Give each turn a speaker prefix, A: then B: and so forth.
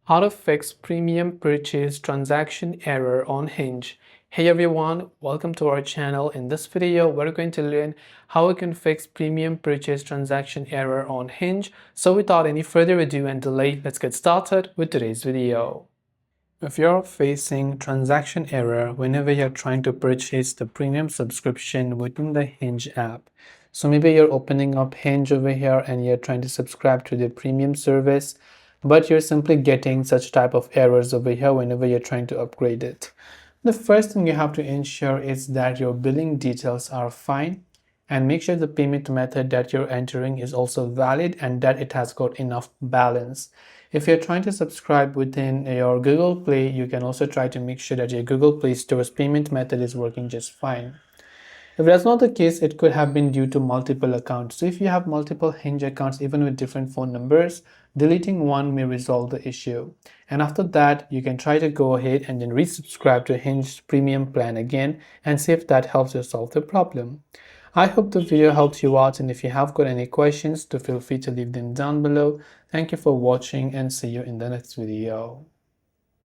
A: How to fix premium purchase transaction error on Hinge. Hey everyone, welcome to our channel. In this video, we're going to learn how we can fix premium purchase transaction error on Hinge. So without any further ado and delay, let's get started with today's video. If you're facing transaction error whenever you're trying to purchase the premium subscription within the Hinge app, so maybe you're opening up Hinge over here and you're trying to subscribe to the premium service, but you're simply getting such type of errors over here whenever you're trying to upgrade it. The first thing you have to ensure is that your billing details are fine, and make sure the payment method that you're entering is also valid and that it has got enough balance. If you're trying to subscribe within your Google Play, you can also try to make sure that your Google Play Store's payment method is working just fine. If that's not the case, it could have been due to multiple accounts. So if you have multiple Hinge accounts, even with different phone numbers, deleting one may resolve the issue. And after that, you can try to go ahead and then resubscribe to Hinge's premium plan again and see if that helps you solve the problem. I hope the video helps you out, and if you have got any questions, do feel free to leave them down below. Thank you for watching and see you in the next video.